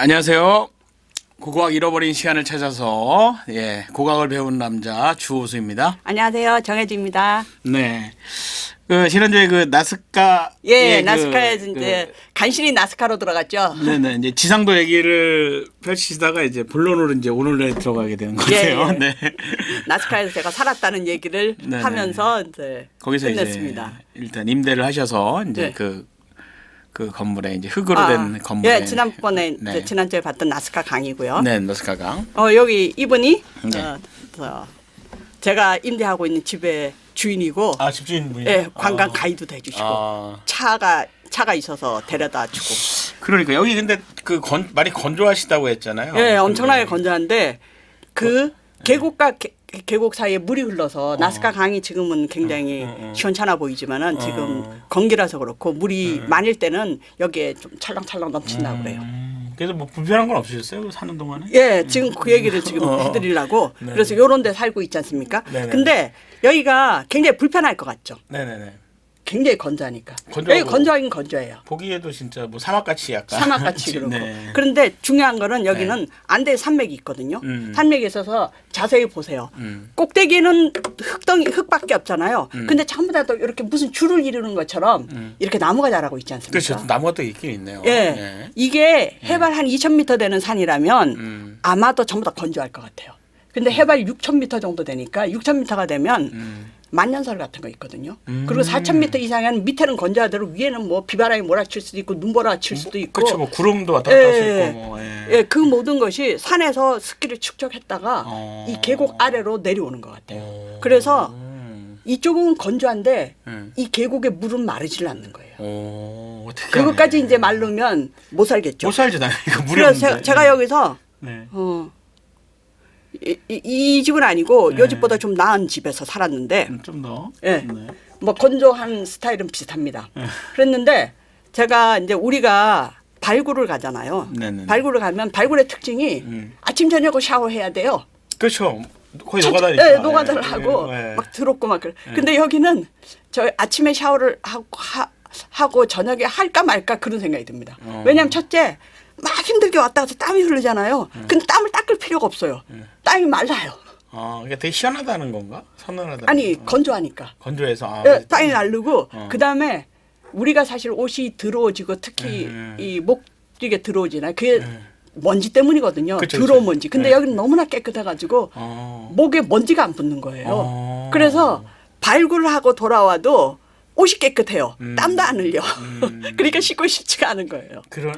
안녕하세요. 고고학 잃어버린 시간을 찾아서 고각을 배우는 남자 주호수입니다. 안녕하세요. 정혜지입니다. 네. 지난주에 나스카 나스카에서 이제 간신히 나스카로 들어갔죠. 네네. 이제 지상도 얘기를 펼치시다가 이제 본론으로 이제 오늘에 들어가게 되는 것 같아요. 네. 나스카에서 제가 살았다는 얘기를 네네. 하면서 이제 거기서 끝냈습니다. 이제 일단 임대를 하셔서 이제 그 건물에 이제 흙으로 된 건물에 지난번에 이제 지난주에 봤던 나스카 강이고요. 네, 나스카 강. 여기 이분이 제가 임대하고 있는 집의 주인이고, 집주인분이. 관광 가이드도 해주시고, 차가 있어서 데려다 주고. 그러니까 여기 근데 많이 건조하시다고 했잖아요. 엄청나게 건조한데 계곡과 계곡 사이에 물이 흘러서 나스카 강이 지금은 굉장히 시원찮아 보이지만은 지금 건기라서 그렇고 물이 많을 때는 여기에 좀 찰랑찰랑 넘친다고 그래요. 그래서 뭐 불편한 건 없으셨어요? 사는 동안에? 지금 그 얘기를 지금 해드리려고 그래서 요런 데 살고 있지 않습니까? 네네. 근데 여기가 굉장히 불편할 것 같죠? 네네네. 굉장히 건조하니까. 건조하고 여기 건조하긴 건조해요. 보기에도 진짜 뭐 사막같이 약간. 사막같이 그렇고. 네. 그런데 중요한 거는 여기는 안대 산맥이 있거든요. 산맥이 있어서 자세히 보세요. 꼭대기는 흙밖에 없잖아요. 근데 전부 다 또 이렇게 무슨 줄을 이루는 것처럼 이렇게 나무가 자라고 있지 않습니까? 그렇죠. 나무가 또 있긴 있네요. 이게 해발 한 2,000m 되는 산이라면 아마도 전부 다 건조할 것 같아요. 근데 해발 6,000m 정도 되니까 6,000m가 되면 만년설 같은 거 있거든요. 그리고 4,000m 이상은 밑에는 건조하대로 위에는 뭐 비바람이 몰아칠 수도 있고 눈보라칠 수도 있고. 그렇죠. 뭐 구름도 왔다 갔다 할 수 있고 뭐. 그 모든 것이 산에서 습기를 축적했다가 이 계곡 아래로 내려오는 것 같아요. 그래서 이쪽은 건조한데 이 계곡의 물은 마르질 않는 거예요. 그것까지 이제 마르면 못 살겠죠. 못 살죠, 당연히. 물이 그래서 없는데. 제가 여기서 이 집은 아니고 요 집보다 좀 나은 집에서 살았는데 좀 더. 뭐 건조한 스타일은 비슷합니다. 그랬는데 제가 이제 우리가 발굴을 가잖아요. 네네. 발굴을 가면 발굴의 특징이 아침 저녁을 샤워해야 돼요. 그렇죠. 거의 노가다니까. 노가다를 하고 막 더럽고 막 그래. 근데 여기는 저 아침에 샤워를 하고 저녁에 할까 말까 그런 생각이 듭니다. 왜냐하면 첫째 막 힘들게 왔다 갔다 땀이 흐르잖아요. 근데 땀을 닦을 필요가 없어요. 땀이 말라요. 이게 되게 시원하다는 건가? 선선하다는 아니 건가? 건조하니까. 건조해서. 땀이 마르고 그다음에 우리가 사실 옷이 더러워지고 특히 이 목쪽에 들어오잖아요. 그게 먼지 때문이거든요. 그쵸, 더러운 그쵸. 먼지. 근데 여기는 너무나 깨끗해가지고 목에 먼지가 안 붙는 거예요. 그래서 발굴을 하고 돌아와도 옷이 깨끗해요. 땀도 안 흘려. 그러니까 씻고 싶지가 않은 거예요. 그럼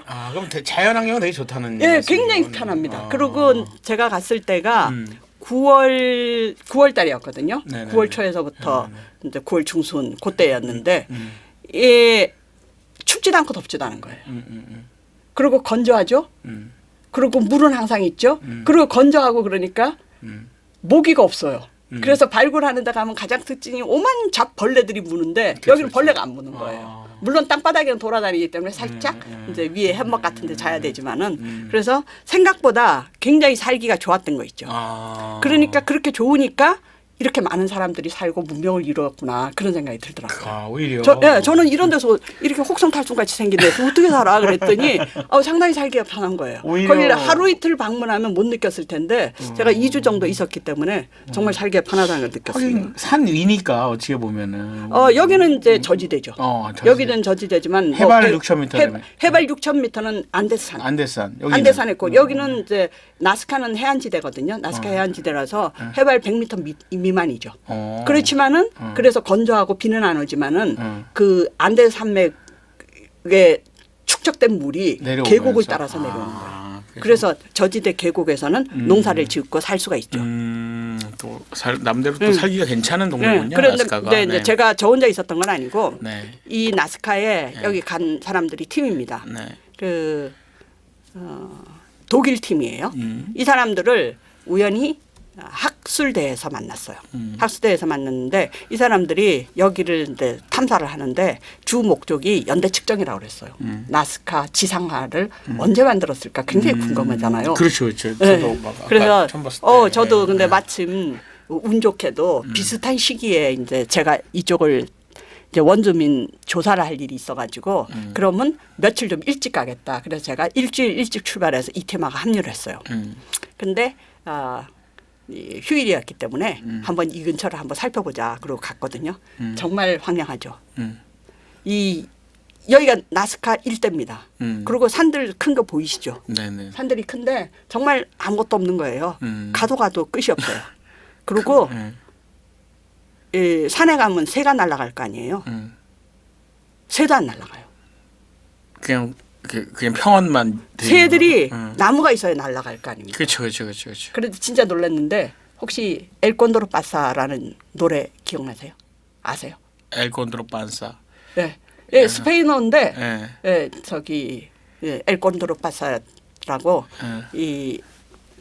자연환경은 되게 좋다는. 굉장히 편합니다. 그리고 제가 갔을 때가 9월 달이었거든요. 네네네. 9월 초에서부터 이제 9월 중순 그때였는데 춥지도 않고 덥지도 않은 거예요. 그리고 건조하죠. 그리고 물은 항상 있죠. 그리고 건조하고 그러니까 모기가 없어요. 그래서 발굴하는 데 가면 가장 특징이 오만 잡 벌레들이 무는데 여기는 벌레가 안 무는 거예요. 물론 땅바닥에는 돌아다니기 때문에 살짝 이제 위에 햄먹 같은 데 자야 되지만은 그래서 생각보다 굉장히 살기가 좋았던 거 있죠. 그러니까 그렇게 좋으니까 이렇게 많은 사람들이 살고 문명을 이루었구나 그런 생각이 들더라고요. 오히려. 저는 이런 데서 이렇게 혹성탈춤같이 생긴 데서 어떻게 살아 그랬더니 상당히 살기가 편한 거예요. 거기를 하루 이틀 방문하면 못 느꼈을 텐데 제가 2주 정도 있었기 때문에 정말 살기가 편하다는 걸 느꼈어요. 산 위니까 어떻게 보면은. 여기는 이제 저지대죠. 여기는 저지대지만 해발 6,000m. 해발 6,000m는 안데산. 안데산. 있고 여기는 이제 나스카는 해안지대거든요. 나스카 해안지대라서 해발 100m 미만이죠. 그렇지만은 그래서 건조하고 비는 안 오지만은 그 안데 산맥에 축적된 물이 계곡을 따라서 내려오는 거예요. 그래서 저지대 계곡에서는 농사를 짓고 살 수가 있죠. 또 남대로 또 살기가 괜찮은 동네군요. 나스카가. 이제 제가 저 혼자 있었던 건 아니고 이 나스카에 여기 간 사람들이 팀입니다. 독일 팀이에요. 이 사람들을 우연히 학술대에서 만났어요. 학술대에서 만났는데 이 사람들이 여기를 이제 탐사를 하는데 주 목적이 연대 측정이라고 그랬어요. 나스카 지상화를 언제 만들었을까 굉장히 궁금하잖아요. 그렇죠. 저도 막 그래서 처음 봤을 때. 저도 근데 마침 운 좋게도 비슷한 시기에 이제 제가 이쪽을 이제 원주민 조사를 할 일이 있어가지고 그러면 며칠 좀 일찍 가겠다. 그래서 제가 일주일 일찍 출발해서 이태마가 합류를 했어요. 근데 이 휴일이었기 때문에 한번 이 근처를 한번 살펴보자. 그러고 갔거든요. 정말 황량하죠. 이 여기가 나스카 일대입니다. 그리고 산들 큰 거 보이시죠? 네네. 산들이 큰데 정말 아무것도 없는 거예요. 가도 끝이 없어요. 그리고 이 산에 가면 새가 날아갈 거 아니에요. 새도 안 날아가요. 그냥 평원만. 새들이 나무가 있어야 날아갈 거 아닙니까? 그렇죠. 그래도 진짜 놀랐는데 혹시 엘콘도로 빠사라는 노래 기억나세요? 아세요? 엘콘드로 판사. 네. 예, 스페인어인데 예. 예, 저기 엘콘도로 빠사라고 이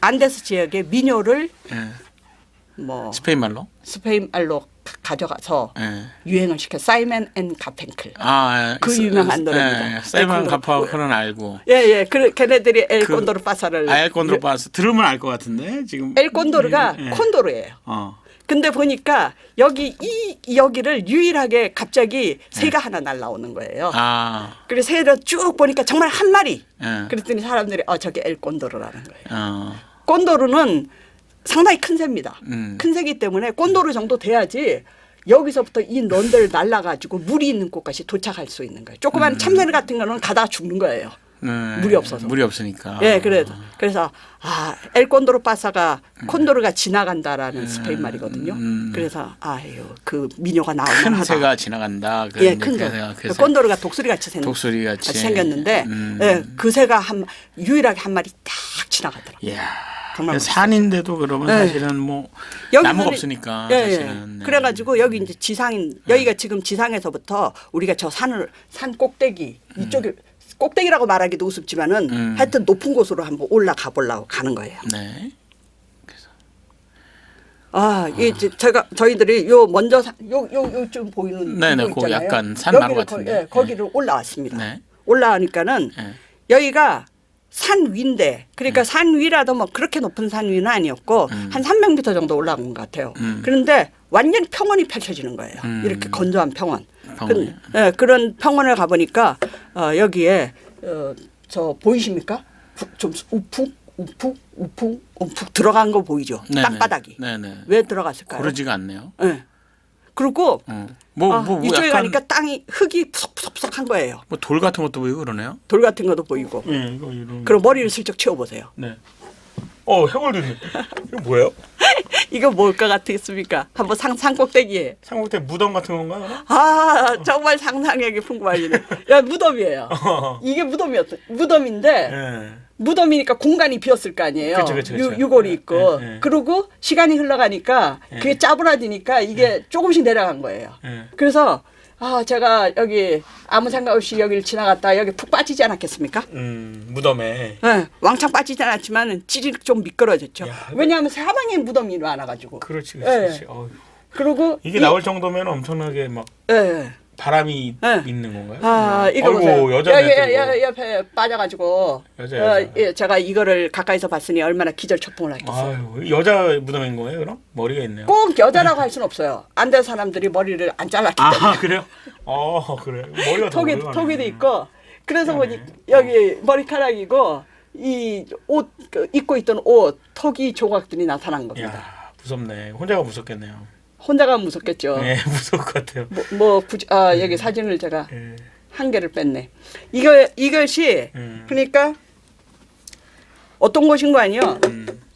안데스 지역의 민요를 예. 뭐 스페인 말로? 스페인 말로 가져가서 예. 유행을 시켜 사이먼 앤 가펜클. 아, 그 유명한 노래입니다. 사이먼 가펑클은 알고. 예. 걔네들이 엘콘도르 빠사를 엘콘드로 판사 들으면 알 것 같은데 지금. 엘콘도르가 콘도르예요. 근데 보니까 여기를 유일하게 갑자기 새가 하나 날라오는 거예요. 그래서 새를 쭉 보니까 정말 한 마리. 그랬더니 사람들이 저게 엘콘도르라는 거예요. 콘도르는 상당히 큰 새입니다. 큰 새이기 때문에 콘도르 정도 돼야지 여기서부터 이 런데를 날라가지고 물이 있는 곳까지 도착할 수 있는 거예요. 조그만 참새 같은 거는 가다가 죽는 거예요. 물이 없어서. 물이 없으니까. 예, 그래서 엘콘도르 빠사가 콘도르가 지나간다라는 스페인 말이거든요. 그래서 그 민요가 나오면 큰 새가 지나간다. 예, 큰 새. 콘도르가 독수리 같이 생겼는데 예, 그 새가 유일하게 한 마리 딱 지나가더라고요. 이야. 정말 산인데도 그러면 사실은 뭐 나무가 없으니까 사실은. 그래가지고 여기 이제 여기가 지금 지상에서부터 우리가 저 산 꼭대기 이쪽에 꼭대기라고 말하기도 우습지만은 하여튼 높은 곳으로 한번 올라가 보려고 가는 거예요. 네. 이게 저희들이 요 먼저 요쯤 보이는 네네, 거 있잖아요. 약간 산마루 같은데. 거기를 올라왔습니다. 네. 올라가니까는 여기가 산 위인데 그러니까 산 위라도 뭐 그렇게 높은 산 위는 아니었고 한 300m 정도 올라온 것 같아요. 그런데 완전히 평원이 펼쳐지는 거예요. 이렇게 건조한 평원. 그런 평원을 가보니까 여기에 저 보이십니까? 좀 우푹 들어간 거 보이죠? 네네. 땅바닥이. 네네. 왜 들어갔을까요? 고르지가 않네요. 네. 그리고 이쪽에 약간 가니까 땅이 흙이 푸석푸석한 거예요. 뭐 돌 같은 것도 보이고 그러네요. 돌 같은 것도 보이고. 네, 이거 이런. 그럼 머리를 슬쩍 치워보세요. 네. 해골도 있네. 이거 뭐예요? 이거 뭘 것 같겠습니까? 한번 산 꼭대기에. 산 꼭대기 무덤 같은 건가요? 정말 상상력이 풍부하시네. 야, 무덤이에요. 이게 무덤인데 네. 무덤이니까 공간이 비었을 거 아니에요. 그쵸. 유골이 있고. 네. 그리고 시간이 흘러가니까 그게 짜부라지니까 이게 조금씩 내려간 거예요. 그래서 제가 여기 아무 생각 없이 여기를 지나갔다 여기 푹 빠지지 않았겠습니까? 무덤에. 네, 왕창 빠지지 않았지만 찌릿 좀 미끄러졌죠. 왜냐하면 사방에 무덤이 많아가지고. 그렇지. 네. 그리고 이게 나올 정도면 엄청나게 막 바람이 있는 건가요? 이거 보세요. 여자 옆에 빠져가지고 제가 이거를 가까이서 봤으니 얼마나 기절초풍을 하겠어요. 여자 무덤인 거예요, 그럼? 머리가 있네요. 꼭 여자라고 할 수는 없어요. 안 된 사람들이 머리를 안 잘랐기 때문에. 그래요? 그래요. 머리가 턱에도 있고. 그래서 보니 여기 머리카락이고 이 옷 입고 있던 옷 턱이 조각들이 나타난 겁니다. 야, 무섭네. 혼자가 무섭겠네요. 혼자가 무섭겠죠. 네, 무서울 것 같아요. 굳이 여기 사진을 제가 한 개를 뺐네. 이것이 그러니까 어떤 곳인 거 아니요?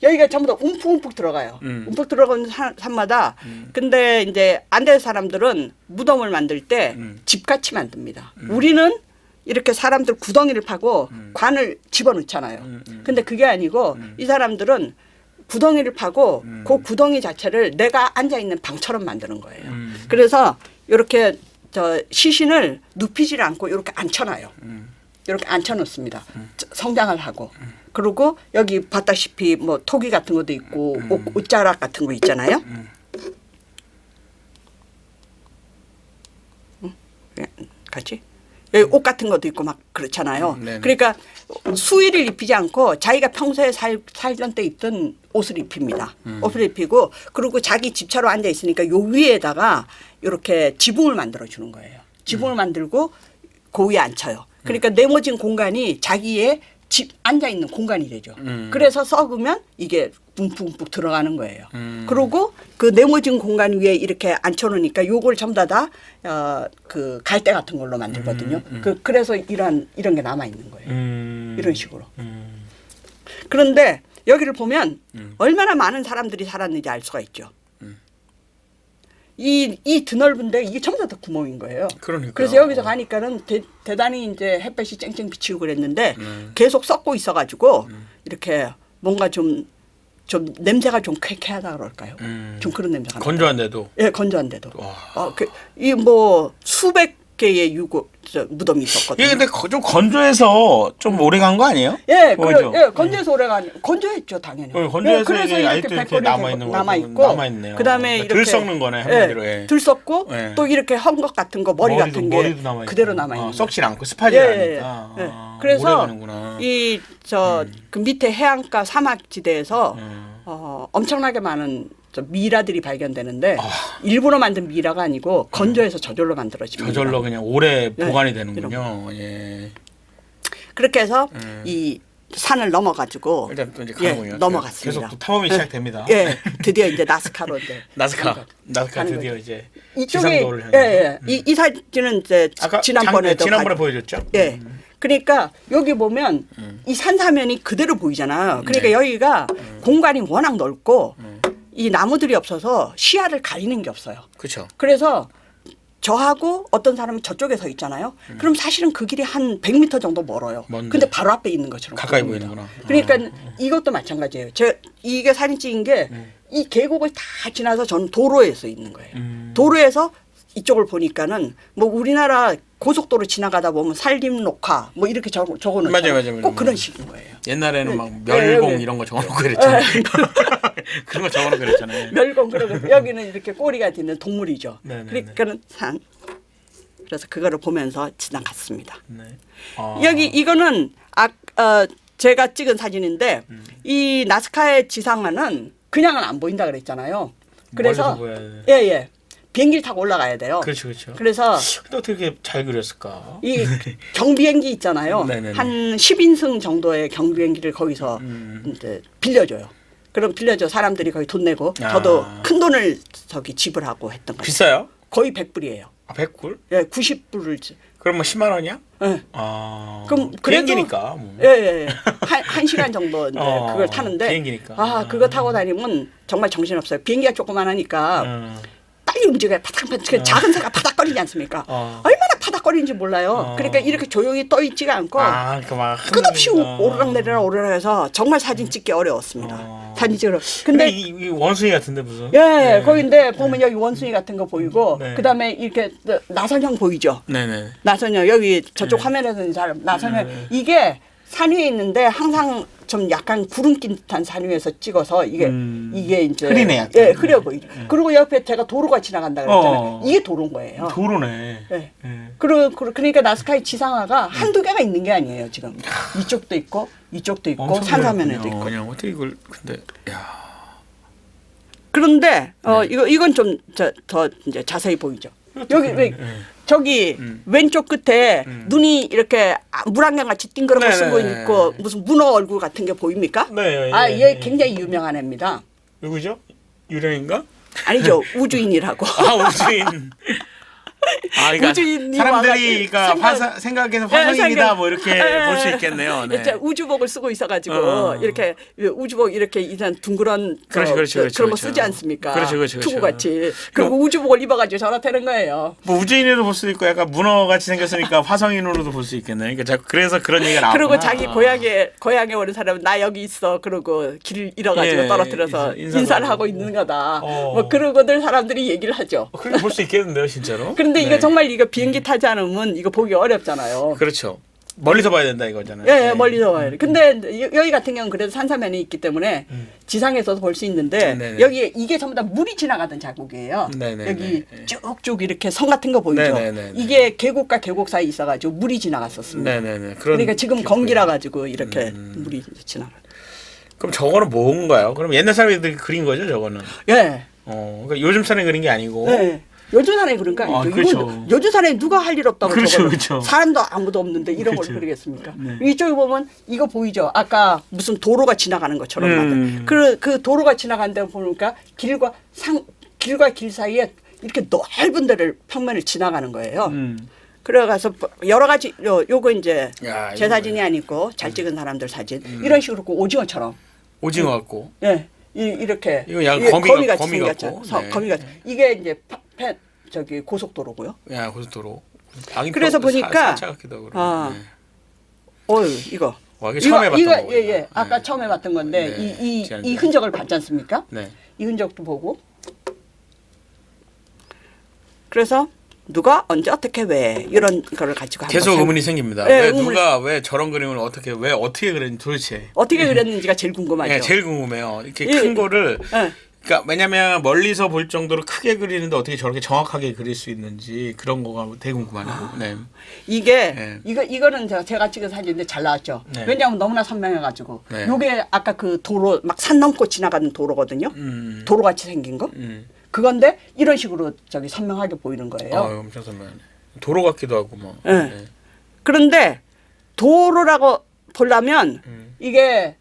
여기가 전부 다 움푹움푹 들어가요. 움푹 들어가는 산마다. 근데 이제 안데스 사람들은 무덤을 만들 때 집같이 만듭니다. 우리는 이렇게 사람들 구덩이를 파고 관을 집어넣잖아요. 근데 그게 아니고 이 사람들은 구덩이를 파고 그 구덩이 자체를 내가 앉아있는 방처럼 만드는 거예요. 그래서 이렇게 시신을 눕히질 않고 이렇게 앉혀놔요. 이렇게 앉혀놓습니다. 성장을 하고. 그리고 여기 봤다시피 뭐 토기 같은 것도 있고 옷자락 같은 거 있잖아요. 같이? 여기 옷 같은 것도 있고 막 그렇잖아요. 그러니까 수의를 입히지 않고 자기가 평소에 살던 때 입던 옷을 입힙니다. 옷을 입히고 그리고 자기 집차로 앉아 있으니까 요 위에다가 이렇게 지붕을 만들어 주는 거예요. 지붕을 만들고 그 위에 앉혀요. 그러니까 네모진 공간이 자기의 집 앉아 있는 공간이 되죠. 그래서 썩으면 이게 붐붐 들어가는 거예요. 그리고 그 네모진 공간 위에 이렇게 앉혀놓으니까 요걸 전부 다 그 갈대 같은 걸로 만들거든요. 그래서 이런 게 남아 있는 거예요. 이런 식으로. 그런데 여기를 보면 얼마나 많은 사람들이 살았는지 알 수가 있죠. 이 드넓은데 이게 전부 다 구멍인 거예요. 그러니까. 그래서 여기서 가니까는 대단히 이제 햇볕이 쨍쨍 비치고 그랬는데 계속 썩고 있어가지고 이렇게 뭔가 좀 냄새가 좀 쾌쾌하다 그럴까요? 좀 그런 냄새가. 건조한데도. 예, 건조한데도. 이 뭐 수백 개의 무덤이 있었거든요. 이게 근데 좀 건조해서 좀 오래 간 거 아니에요? 예, 그죠? 건조해서 오래가 건조했죠 당연히. 건조해서 그래서 이게 아직도 이렇게 남아 있고. 그다음에 이렇게 들 썩는 거네 한마디로. 예, 들 썩고 예. 또 이렇게 헝겊 같은 거 머리 같은 게 머리도 남아있고. 그대로 남아 있는. 썩질 않고 습하지 않으니까. 그래서 오래 가는구나. 그 밑에 해안가 사막 지대에서 엄청나게 많은 미라들이 발견되는데 일부러 만든 미라가 아니고 건조해서 저절로 만들어진 미라. 저절로 그냥 오래 보관이 되는군요. 예. 그렇게 해서 이 산을 넘어가지고 일단 또 이제 가는군요. 넘어갔습니다. 계속 또 탐험이 시작됩니다. 예, 드디어 이제 나스카로 이제 나스카 가는 드디어 거죠. 이제 이쪽에 지상도를 향해. 이 사진은 이제 아까 지난번에 보여줬죠. 예. 그러니까 여기 보면 이 산사면이 그대로 보이잖아요. 그러니까 여기가 공간이 워낙 넓고 이 나무들이 없어서 시야를 가리는 게 없어요. 그렇죠. 그래서 저하고 어떤 사람은 저쪽에 서 있잖아요. 그럼 사실은 그 길이 한 100m 정도 멀어요. 먼데. 근데 바로 앞에 있는 것처럼 가까이 보입니다. 보이는구나. 그러니까 이것도 마찬가지예요. 이게 사진 찍은 게 이 계곡을 다 지나서 저는 도로에 서 있는 거예요. 도로에서 이쪽을 보니까는 뭐 우리나라 고속도로 지나가다 보면 산림 녹화 뭐 이렇게 적어놓죠. 맞아요. 꼭 그런 식인 거예요. 옛날에는 막 멸공 이런 거 적어놓고 그랬잖아요. 그런 거 적어놓고 그랬잖아요. 멸공 그러고 여기는 이렇게 꼬리가 있는 동물이죠. 네네네. 그러니까는 산. 그래서 그거를 보면서 지나갔습니다. 네. 여기 이거는 제가 찍은 사진인데 이 나스카의 지상화는 그냥은 안 보인다 그랬잖아요. 그래서 멀리서 보여야 돼. 예. 비행기를 타고 올라가야 돼요. 그렇죠. 그래서 근데 어떻게 이렇게 잘 그렸을까? 이 경비행기 있잖아요. 네네네. 한 10인승 정도의 경비행기를 거기서 이제 빌려줘요. 그럼 빌려줘 사람들이 거기 돈 내고 저도 큰 돈을 지불하고 했던 거예요. 비싸요? 거의 100불이에요. 100불? 예, 90불을. 그럼 뭐 10만 원이야? 예. 그럼 비행기니까. 뭐. 예. 한 시간 정도 이제 그걸 타는데. 비행기니까. 그거 타고 다니면 정말 정신없어요. 비행기가 조그만하니까 빨리 움직여야 파닥파닥 작은 새가 파닥거리지 않습니까? 얼마나 파닥거리는지 몰라요. 그러니까 이렇게 조용히 떠 있지가 않고 끝없이 오르락내리락 해서 정말 사진 찍기 어려웠습니다. 사진 찍으러. 근데 이 원숭이 같은데 무슨? 예, 거긴데 보면 여기 원숭이 같은 거 보이고 네. 그다음에 이렇게 나선형 보이죠? 네네. 나선형 여기 저쪽 화면에서는 잘 나선형 이게 산 위에 있는데 항상 좀 약간 구름 낀 듯한 산 위에서 찍어서 이게 이제 흐리네 약간. 예, 흐려 보이죠. 그리고 옆에 제가 도로가 지나간다 그랬잖아요. 이게 도로인 거예요. 도로네. 예. 그러니까 나스카의 지상화가 한두 개가 있는 게 아니에요, 지금. 이쪽도 있고 이쪽도 있고 산사면에도 있고. 그냥 어떻게 이걸 근데 야. 그런데 이건 좀 더 이제 자세히 보이죠. 여기 왜 저기 왼쪽 끝에 눈이 이렇게 물안경 같이 띵그런 거 쓰고 있고 무슨 문어 얼굴 같은 게 보입니까? 네. 얘 굉장히 유명한 애입니다. 누구죠? 유령인가? 아니죠. 우주인이라고. 우주인. 그러니까 우주인이 사람들이 그러니까 생각해서 화성인이다 뭐 이렇게 볼 수 있겠네요. 네. 우주복을 쓰고 있어가지고 이렇게 우주복 이렇게 이런 둥그런 그렇죠. 그런 거 쓰지 않습니까? 그렇죠. 투구같이. 그리고 우주복을 입어가지고 저렇다는 거예요. 뭐 우주인으로 볼 수도 있고 약간 문어같이 생겼으니까 화성인으로도 볼 수 있겠네. 그러니까 그래서 그런 얘기가 나오구나. 그리고 자기 고향에 오는 사람은 나 여기 있어. 그러고 길 잃어가지고 떨어뜨려서 인사를 하고 있는 거다. 뭐 그러고들 사람들이 얘기를 하죠. 그렇게 볼 수 있겠는데요, 진짜로? 그런데 이거 정말 비행기 타지 않으면 이거 보기 어렵잖아요. 그렇죠. 멀리서 봐야 된다 이거잖아요. 예, 멀리서 봐야 돼. 근데 여기 같은 경우는 그래도 산사면이 있기 때문에 지상에서도 볼 수 있는데 네네. 여기 이게 전부 다 물이 지나가던 자국이에요. 네네네. 여기 쭉쭉 이렇게 선 같은 거 보이죠. 네네네. 이게 계곡과 계곡 사이 있어가지고 물이 지나갔었습니다. 네네네. 그러니까 지금 기억이에요. 건기라 가지고 이렇게 물이 지나가. 그럼 저거는 뭔가요? 그럼 옛날 사람들이 그린 거죠, 저거는? 예. 그러니까 요즘 사람이 그린 게 아니고. 네. 요즘 사람이 그런 거 아니죠. 그렇죠. 이건 요즘 사람이 누가 할 일 없다고 그렇죠, 저거를. 그렇죠. 사람도 아무도 없는데 이런 그렇죠. 걸 그리겠습니까? 네. 이쪽에 보면 이거 보이죠? 아까 무슨 도로가 지나가는 것처럼 만든. 그 도로가 지나가는 데 보니까 길과 길 사이에 이렇게 넓은 데를 평면을 지나가는 거예요. 그래가서 여러 가지 요거 이제 야, 제 이거 사진이 아니고 잘 찍은 사람들 사진 이런 식으로 그 오징어처럼 오징어 같고. 예 이렇게 이거 약간 이게 거미 같이 거미 생겼죠. 같고. 네. 거미 같 이게 이제 저기 고속도로고요. 야, 고속도로. 그래서 보니까 사차 같기도 하고. 아, 네. 어유 이거. 와, 이게 처음 해봤던 거고. 예. 아까 처음 해봤던 건데 네. 이 흔적을 봤지 않습니까? 네. 이 흔적도 보고. 그래서 누가 언제 어떻게 왜 이런 거를 가지고 한번 계속 의문이 생깁니다. 네, 왜 의문이- 누가 왜 저런 그림을 왜 어떻게 그렸는지 도대체. 어떻게 그렸는지가 제일 궁금하죠. 네, 제일 궁금해요. 이렇게 예. 큰 거를 예. 그러니까 왜냐면 멀리서 볼 정도로 크게 그리는데 어떻게 저렇게 정확하게 그릴 수 있는지 그런 거가 되게 궁금하네요. 네. 이게 네. 이거는 제가 찍은 사진인데 잘 나왔죠. 네. 왜냐하면 너무나 선명해가지고. 네. 요게 아까 그 도로 막 산 넘고 지나가는 도로거든요. 도로 같이 생긴 거. 그건데 이런 식으로 저기 선명하게 보이는 거예요. 엄청 선명하네. 도로 같기도 하고 뭐. 예. 네. 그런데 도로라고 보려면 이게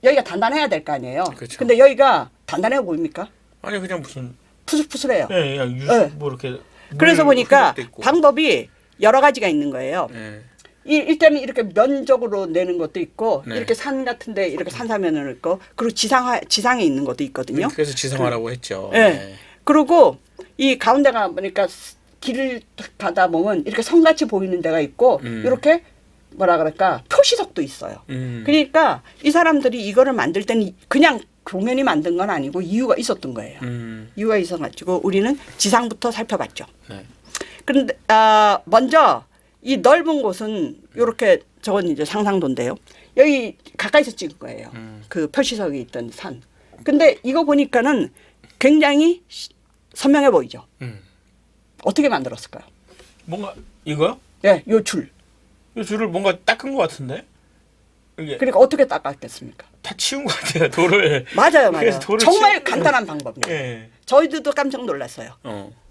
여기가 단단해야 될 거 아니에요. 그렇죠. 근데 여기가 단단해 보입니까? 아니 그냥 무슨 푸슬푸슬해요. 예, 그냥 네. 뭐 이렇게 그래서 물 보니까 흐름도 있고. 방법이 여러 가지가 있는 거예요. 예. 일단은 이렇게 면적으로 내는 것도 있고 네. 이렇게 산 같은데 이렇게 산사면을 있고 그리고 지상에 있는 것도 있거든요. 그래서 지성화라고 했죠. 예. 네. 그리고 이 가운데가 보니까 길을 가다 보면 이렇게 선같이 보이는 데가 있고 이렇게 뭐라 그럴까 표시석도 있어요. 그러니까 이 사람들이 이거를 만들 때는 그냥 공연히 만든 건 아니고 이유가 있었던 거예요. 이유가 있어가지고 우리는 지상부터 살펴봤죠. 네. 그런데 먼저 이 넓은 곳은 이렇게 저건 이제 상상도인데요. 여기 가까이서 찍은 거예요. 그 표시석이 있던 산. 근데 이거 보니까는 굉장히 선명해 보이죠. 어떻게 만들었을까요? 뭔가 이거요? 예, 요 줄. 이 줄을 뭔가 닦은 것 같은데 이게 그러니까 어떻게 닦았겠습니까? 다 치운 것 같아요. 돌을. 맞아요. 그래서 돌을 정말 치운- 간단한 방법이에요. 예. 저희들도 깜짝 놀랐어요.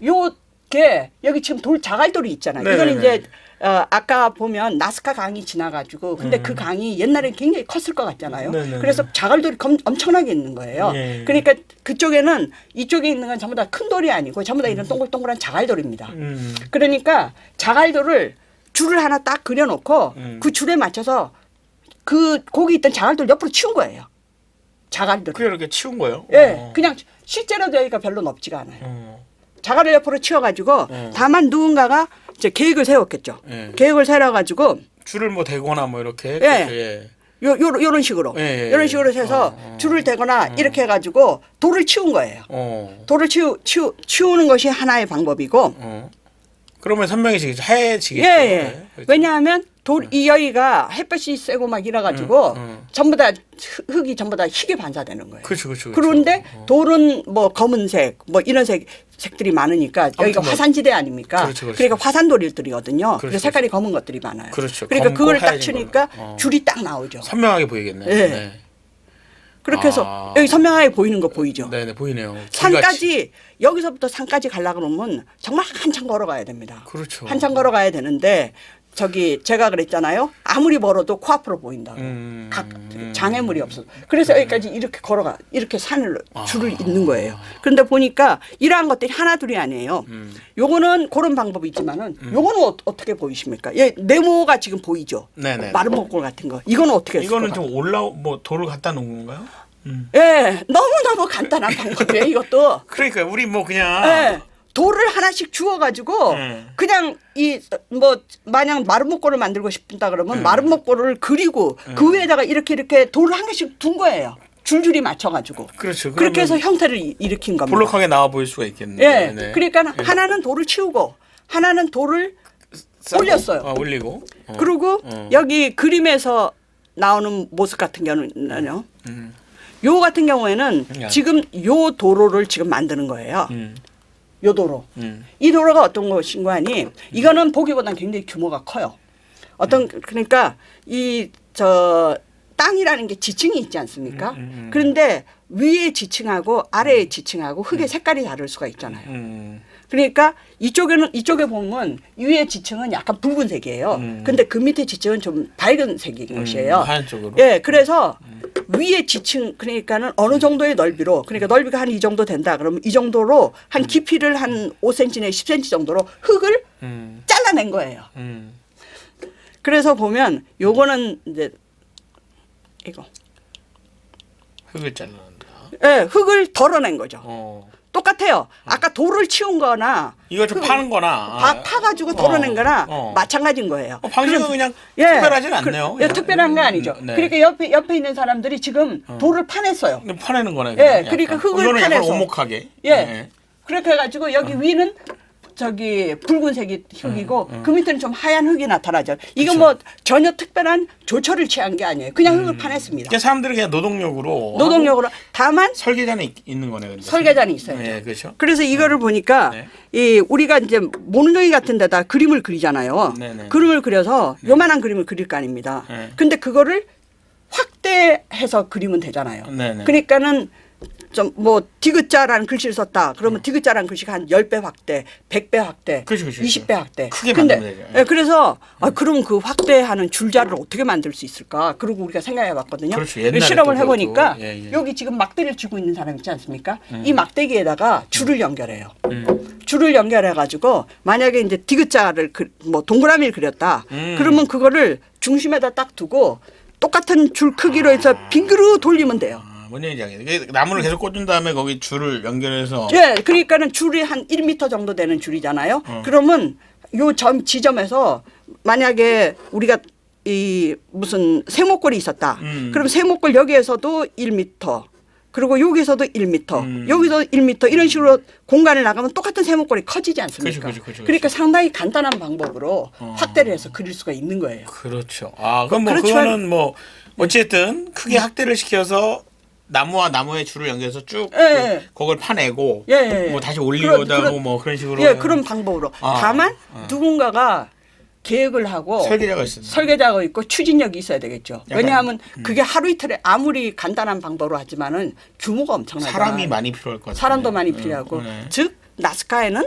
요게 여기 지금 자갈돌이 있잖아요. 네네네. 이건 이제 아까 보면 나스카 강이 지나가지고 근데 그 강이 옛날에 굉장히 컸을 것 같잖아요. 네네네. 그래서 자갈돌이 엄청나게 있는 거예요. 예. 그러니까 그쪽에는 이쪽에 있는 건 전부 다 큰 돌이 아니고 전부 다 이런 동글동글한 자갈돌입니다. 그러니까 자갈돌을 줄을 하나 딱 그려놓고 그 줄에 맞춰서 거기 있던 자갈돌 옆으로 치운 거예요. 자갈돌. 그래 이렇게 치운 거예요? 예, 그냥 실제로 저희가 별로 넓지가 않아요. 자갈을 옆으로 치워가지고 다만 누군가가 이제 계획을 세웠겠죠. 예. 계획을 세워가지고 줄을 뭐 대거나 뭐 이렇게. 예. 예. 요런 식으로 예, 예, 요런 식으로 해서 줄을 대거나 이렇게 해가지고 돌을 치운 거예요. 돌을 치우는 것이 하나의 방법이고. 그러면 선명해지겠죠. 하얘지겠죠. 예. 그렇죠. 왜냐하면 이 여기가 햇볕이 세고 막 이래가지고 전부 다 흙이 전부 다 희게 반사되는 거예요. 그렇죠. 그런데 돌은 뭐 검은색 뭐 이런 색들이 많으니까 여기가 뭐- 화산지대 아닙니까? 그렇죠. 그러니까 화산돌들이거든요. 그렇죠. 그래서 색깔이 검은 것들이 많아요. 그렇죠. 그러니까 검고 그걸 딱 하얘진 치니까 걸로. 줄이 딱 나오죠. 선명하게 보이겠네. 예. 네. 그렇게 해서 여기 선명하게 보이는 거 보이죠. 네네 보이네요. 길같이. 산까지 여기서부터 산까지 가려고 그러면 정말 한참 걸어가야 됩니다. 그렇죠. 한참 걸어가야 되는데 저기 제가 그랬잖아요. 아무리 멀어도 코앞으로 보인다고. 각 장애물이 없어. 그래서 여기까지 이렇게 걸어가 이렇게 산을 줄을 잇는 거예요. 그런데 보니까 이러한 것들이 하나둘이 아니에요. 요거는 그런 방법이 있지만은 요거는 어떻게 보이십니까? 예, 네모가 지금 보이죠. 네네. 마른 목골 같은 거. 이거는 어떻게 했을까? 이거는 좀 뭐 돌을 갖다 놓은 건가요? 예, 너무너무 간단한 방법이에요, 이것도. 그러니까 우리 뭐 그냥 예. 돌을 하나씩 주워가지고 그냥 만약 마른 목골을 만들고 싶다 그러면 마른 목골을 그리고 그 위에다가 이렇게 돌을 한 개씩 둔 거예요. 줄줄이 맞춰가지고. 그렇죠. 그렇게 해서 그러면 형태를 일으킨 겁니다. 볼록하게 나와 보일 수가 있겠네요. 예. 네. 그러니까 하나는 돌을 치우고 하나는 돌을 올렸어요. 올리고. 그리고 여기 그림에서 나오는 모습 같은 경우는요. 요 같은 경우에는 지금 요 도로를 지금 만드는 거예요. 요 도로. 이 도로가 어떤 것인고 하니 이거는 보기보다는 굉장히 규모가 커요. 그러니까 땅이라는 게 지층이 있지 않습니까? 그런데 위에 지층하고 아래의 지층하고 흙의 색깔이 다를 수가 있잖아요. 그러니까 이쪽에 보면 위에 지층은 약간 붉은색이에요. 근데 그 밑에 지층은 좀 밝은 색인 것이에요. 하얀 쪽으로. 예, 그래서 위에 지층 그러니까는 어느 정도의 넓이로 그러니까 넓이가 한 이 정도 된다. 그러면 이 정도로 한 깊이를 한 5cm 내 10cm 정도로 흙을 잘라낸 거예요. 그래서 보면 요거는 이제 이거 흙을 잘라낸다. 예, 흙을 덜어낸 거죠. 똑같아요. 아까 돌을 치운 거나 이거 좀 파는 거나 파가지고 덜어낸 거나 마찬가지인 거예요. 방식은 그냥 특별하진 않네요. 예, 특별한 거 아니죠. 네. 그러니까 옆에 있는 사람들이 지금 돌을 파냈어요. 파내는 거네. 예, 그러니까 흙을 이거는 약간 파내서. 오목하게. 예. 그렇게 해가지고 여기 위는 저기 붉은색이 흙이고 그 밑에는 좀 하얀 흙이 나타나죠. 이거 뭐 전혀 특별한 조처를 취한 게 아니에요. 그냥 흙을 파냈습니다. 그러니까 사람들이 그냥 노동력으로 다만 설계자는 있는 거네. 근데. 설계자는 있어요. 네, 그렇죠. 그래서 이거를 보니까 네. 이 우리가 이제 모노종이 같은 데다 그림을 그리잖아요. 네네. 그림을 그려서 요만한 그림을 그릴 거 아닙니다. 네. 근데 그거를 확대해서 그리면 되잖아요. 네네. 그러니까는 좀 뭐 디귿자라는 글씨를 썼다. 그러면 디귿자라는 글씨가 한 10배 확대, 100배 확대, 그렇죠, 그렇죠. 20배 확대. 크게 근데 만들면 되죠. 예, 그래서 그럼 그 확대하는 줄자를 어떻게 만들 수 있을까? 그리고 우리가 생각해 봤거든요. 그렇죠. 옛날에 실험을 또 해 보니까 예, 예. 여기 지금 막대를 쥐고 있는 사람 있지 않습니까? 이 막대기에다가 줄을 연결해요. 줄을 연결해 가지고 만약에 이제 디귿자를 뭐 동그라미를 그렸다. 그러면 그거를 중심에다 딱 두고 똑같은 줄 크기로 해서 빙그르 돌리면 돼요. 뭔 얘기인지 알겠네. 나무를 계속 꽂은 다음에 거기 줄을 연결해서. 예, 그러니까는 줄이 한 1m 정도 되는 줄이잖아요. 그러면 요 지점에서 만약에 우리가 이 무슨 세모꼴이 있었다. 그럼 세모꼴 여기에서도 1m. 그리고 여기서도 1m, 여기서 1m 이런 식으로 공간을 나가면 똑같은 세모꼴이 커지지 않습니까? 그렇죠. 그러니까 상당히 간단한 방법으로 확대를 해서 그릴 수가 있는 거예요. 그렇죠. 그럼 뭐 그렇지만- 그거는 뭐 어쨌든 크게 확대를 시켜서 나무와 나무의 줄을 연결해서 쭉 예. 그걸 파내고 예. 뭐 다시 올리고다 뭐 그런 식으로. 예, 그런 방법으로. 다만 누군가가 계획을 하고 설계자가 있습니다. 설계자가 있고 추진력이 있어야 되겠죠. 약간, 왜냐하면 그게 하루 이틀에 아무리 간단한 방법으로 하지만은 규모가 엄청나잖아요. 사람이 많이 필요할 것 같아요. 사람도 많이 필요하고 네. 즉 나스카에는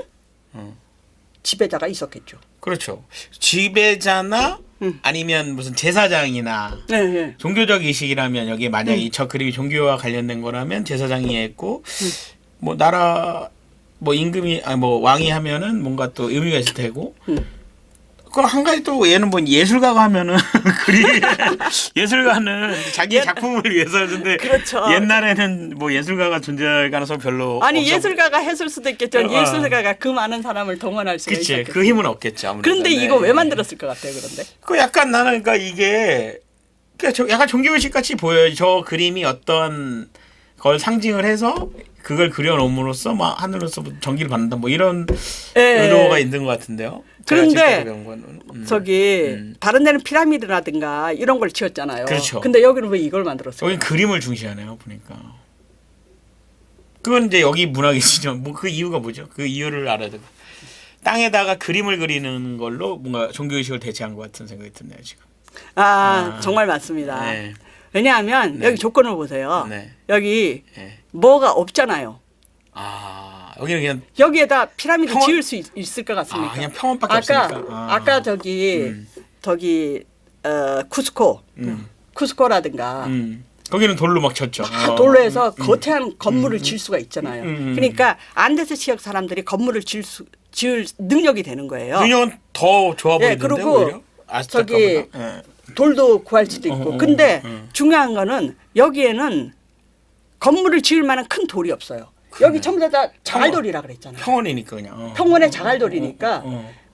지배자가 있었겠죠. 그렇죠. 지배자나 아니면 무슨 제사장이나 네, 네. 종교적 의식이라면 여기 만약에 저 그림이 종교와 관련된 거라면 제사장이 했고 뭐 나라 뭐 임금이 뭐 왕이 하면은 뭔가 또 의미가 있을 테고. 그럼 한 가지 또 얘는 뭐 예술가가 하면은 예술가는 자기 작품을 위해서 하는데 그렇죠. 옛날에는 뭐 예술가가 존재할 가능성 별로 아니 없어- 예술가가 했을 수도 있겠죠. 예술가가 그 많은 사람을 동원할 수가 그치 있었겠죠. 그 힘은 없겠죠. 아무래도. 그런데 네. 이거 왜 만들었을 것 같아요, 그런데? 그 약간 나는 그러니까 이게 그러니까 약간 종교의식 같이 보여요. 저 그림이 어떤 걸 상징을 해서 그걸 그려놓음으로써 막 하늘로서 전기를 받는다 뭐 이런 의도가 있는 것 같은데요. 제가 그런데 지금까지 배운 거는. 저기 다른 데는 피라미드라든가 이런 걸 지었잖아요. 그렇죠. 근데 여기는 왜 이걸 만들었어요? 여기 그림을 중시하네요. 보니까. 그건 이제 여기 문화계시죠. 뭐 그 이유가 뭐죠? 그 이유를 알아야 돼요. 땅에다가 그림을 그리는 걸로 뭔가 종교의식을 대체한 것 같은 생각이 드네요 지금. 정말 맞습니다. 네. 왜냐하면 여기 조건을 보세요. 네. 여기 네. 뭐가 없잖아요. 여기는 그냥 여기에다 피라미드 평원- 지을 수 있을 것 같습니까? 그냥 평원밖에 없으니까. 아까 저기 쿠스코라든가 거기는 돌로 막 쳤죠. 돌로 해서 거대한 건물을 지을 수가 있잖아요. 그러니까 안데스 지역 사람들이 건물을 지을 능력이 되는 거예요. 능력은 더 좋아 보이는데 그리고 오히려 아스타카보다. 돌도 구할 수도 있고. 근데 중요한 거는 여기에는 건물을 지을 만한 큰 돌이 없어요. 여기 전부 다 자갈돌이라 그랬잖아요. 평원이니까 그냥. 평원의 자갈돌이니까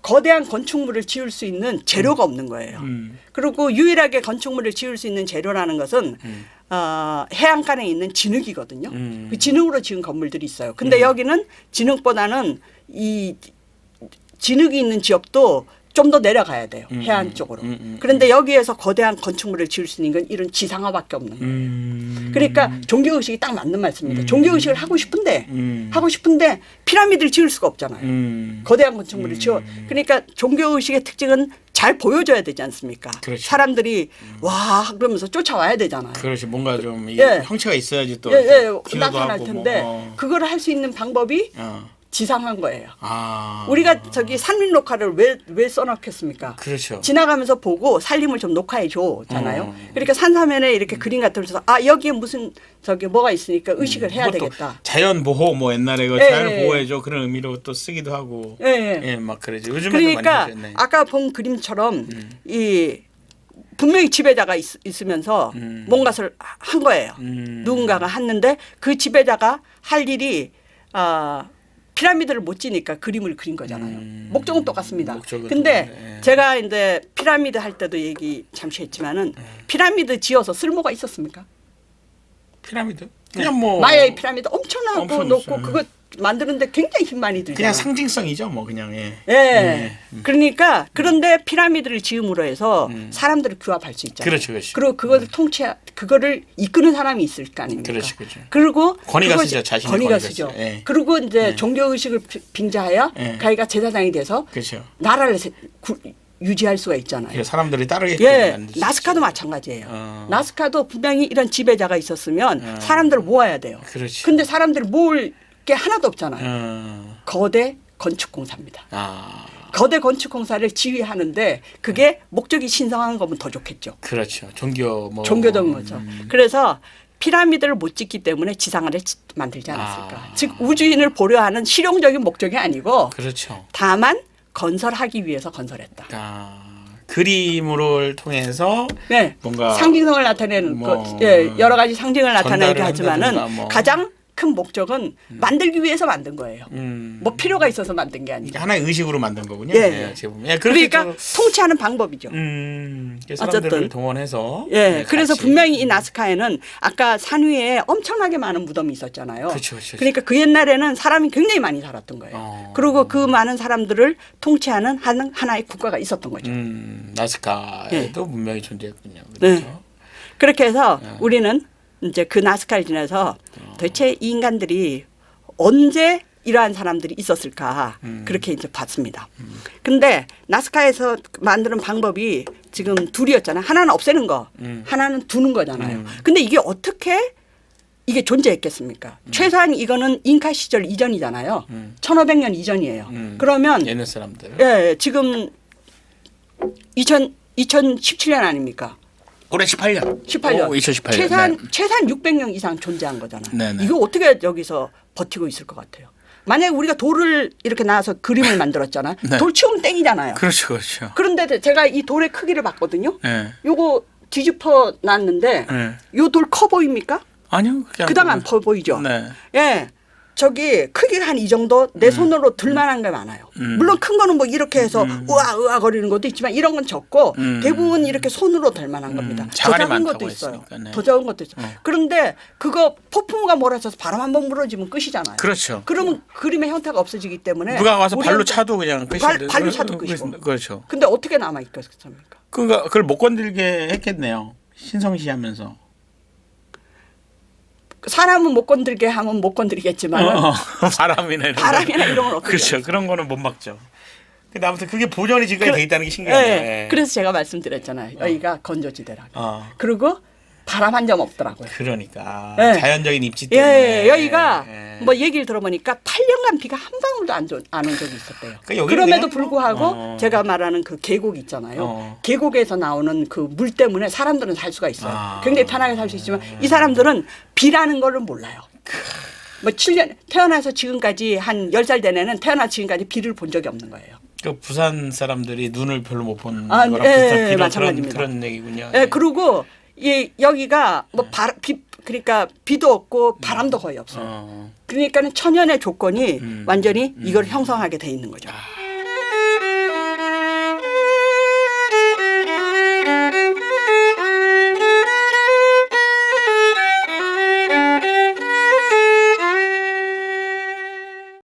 거대한 건축물을 지을 수 있는 재료가 없는 거예요. 그리고 유일하게 건축물을 지을 수 있는 재료라는 것은 해안가에 있는 진흙이거든요. 그 진흙으로 지은 건물들이 있어요. 근데 여기는 진흙보다는 이 진흙이 있는 지역도 좀 더 내려가야 돼요. 해안 쪽으로. 그런데 여기에서 거대한 건축물을 지을 수 있는 건 이런 지상화밖에 없는 거예요. 그러니까 종교의식이 딱 맞는 말씀입니다. 종교의식을 하고 싶은데 피라미드를 지을 수가 없잖아요. 거대한 건축물을 지어. 그러니까 종교의식의 특징은 잘 보여줘야 되지 않습니까? 그렇죠. 사람들이 와 그러면서 쫓아와야 되잖아요. 그렇지. 뭔가 좀 이게 예. 형체가 있어야지 또 기도도 나타날 하고 텐데 뭐. 그걸 할 수 있는 방법이 어. 지상한 거예요. 아. 우리가 저기 산림 녹화를 왜 써놓겠습니까? 그렇죠. 지나가면서 보고 산림을 좀 녹화해 줘잖아요. 그러니까 산사면에 이렇게 그림 같은 걸 써서 아 여기에 무슨 저기 뭐가 있으니까 의식을 해야 그것도 되겠다. 자연 보호 뭐 옛날에 그 예, 자연 예. 보호해줘 그런 의미로 또 쓰기도 하고. 예. 막 그러지. 요즘에도 그러니까 많이 하셨네. 아까 본 그림처럼 이 분명히 지배자가 있으면서 뭔가를 한 거예요. 누군가가 했는데 그 지배자가 할 일이 피라미드를 못 지니까 그림을 그린 거잖아요. 목적은 똑같습니다. 목적은 근데 똑같네. 제가 이제 피라미드 할 때도 얘기 잠시 했지만은 피라미드 지어서 쓸모가 있었습니까? 피라미드? 그냥 뭐 마야의 피라미드 엄청나고 엄청 높고 있어요. 그거 만드는데 굉장히 힘 많이 들잖아요. 그냥 상징성이죠, 뭐 그냥. 예. 예. 그러니까 그런데 피라미드를 지음으로 해서 사람들을 규합할 수 있잖아요. 그렇죠, 그렇죠. 그리고 그것을 그거를 이끄는 사람이 있을 거 아닙니까? 그렇죠, 그렇죠. 그리고 권위가 그것이- 쓰죠, 자신의 권위가 권위가 쓰죠. 쓰죠. 예. 그리고 이제 종교 의식을 빙자하여 예. 자기가 제사장이 돼서 그렇죠. 나라를 유지할 수가 있잖아요. 그래서 사람들이 따르게끔 예, 만들 수 나스카도 있죠. 마찬가지예요. 나스카도 분명히 이런 지배자가 있었으면 사람들을 모아야 돼요. 그렇죠. 근데 사람들을 모을 게 하나도 없잖아요. 거대 건축공사입니다. 거대 건축공사를 지휘하는데 그게 목적이 신성한 거면 더 좋겠죠. 그렇죠. 종교 뭐 종교적 거죠. 그래서 피라미드를 못 짓기 때문에 지상화를 만들지 않았을까. 즉 우주인을 보려 하는 실용적인 목적이 아니고 그렇죠. 다만 건설하기 위해서 건설했다. 그림을 통해서 네, 뭔가 상징성을 나타내는 뭐 여러 가지 상징을 나타내게 전달을 하지만은 한다든가 뭐. 가장 큰 목적은 만들기 위해서 만든 거예요. 뭐 필요가 있어서 만든 게 아니라. 하나의 의식으로 만든 거군요. 예. 어떻게 보면. 예, 그렇게 그러니까 또, 통치하는 방법이죠. 사람들을 어쨌든. 동원해서 예, 그래서 같이. 분명히 이 나스카에는 아까 산 위에 엄청나게 많은 무덤이 있었잖아요. 그렇죠, 그렇죠. 그러니까 그 옛날에는 사람이 굉장히 많이 살았던 거예요. 그리고 그 많은 사람들을 통치하는 하나의 국가가 있었던 거죠. 나스카에도 분명히 존재했군요. 네. 그렇죠. 그렇게 해서 우리는 이제 그 나스카를 지나서 도대체 이 인간들이 언제 이러한 사람들이 있었을까 그렇게 이제 봤습니다. 근데 나스카에서 만드는 방법이 지금 둘이었잖아요. 하나는 없애는 거, 하나는 두는 거잖아요. 근데 이게 어떻게 이게 존재했겠습니까? 최소한 이거는 잉카 시절 이전이잖아요. 1500년 이전이에요. 그러면 옛날 사람들. 예, 지금 2017년 아닙니까? 올해 18년. 18년. 2018년. 최소한 600년 이상 존재한 거잖아요. 네네. 이거 어떻게 여기서 버티고 있을 것 같아요? 만약에 우리가 돌을 이렇게 놔서 그림을 만들었잖아요. 네. 돌 치우면 땡이잖아요. 그렇죠, 그렇죠. 그런데 제가 이 돌의 크기를 봤거든요. 네. 요거 뒤집어 놨는데 네. 요 돌 커 보입니까? 아니요, 그게 그다음 안 커 보이죠? 네. 예. 저기 크기가 한 이 정도 내 손으로 들만한 게 많아요. 물론 큰 거는 뭐 이렇게 해서 으아 거리는 것도 있지만 이런 건 적고 대부분 이렇게 손으로 들만한 겁니다. 더 자갈이 작은 것도 많다고 있어요. 했으니까, 네. 더 작은 것도 있어요. 그런데 그거 폭풍우가 몰아쳐서 바람 한 번 불어지면 끝이잖아요. 그렇죠. 그러면 그림의 형태가 없어지기 때문에 누가 와서 발로 우리한테 차도 그냥 끝이 발로 차도 끝이고. 그렇죠. 근데 어떻게 남아 있겠습니까? 그걸 못 건들게 했겠네요. 신성시하면서. 사람은 못 건들게 하면 못 건드리겠지만 바람이나 이런 바람이나 이런 건 어떻게 그렇죠. 하죠? 그런 거는 못 막죠. 근데 아무튼 그게 보존이 지금까지 돼 있다는 게 신기하네요. 예. 예. 그래서 제가 말씀드렸잖아요. 여기가 건조지대라고. 어. 그리고 바람 한 점 없더라고요. 그러니까 예. 자연적인 입지 때문에 예, 여기가 예. 뭐 얘기를 들어보니까 8년간 비가 한 방울도 안 온 적이 있었대요. 그러니까 여기는 그럼에도 그냥 불구하고 뭐, 제가 말하는 그 계곡 있잖아요. 어. 계곡에서 나오는 그 물 때문에 사람들은 살 수가 있어요. 아. 굉장히 편하게 살 수 있지만 이 사람들은 비라는 거를 몰라요. 뭐 7년 태어나서 지금까지 한 10살 된 애는 태어나서 지금까지 비를 본 적이 없는 거예요. 그 부산 사람들이 눈을 별로 못 본 아, 거랑 예, 비슷한 비록 마찬가지입니다. 그런 얘기군요. 예, 그리고 여기가 뭐 그러니까 비도 없고 바람도 거의 없어요. 그러니까는 천연의 조건이 완전히 이걸 형성하게 돼 있는 거죠.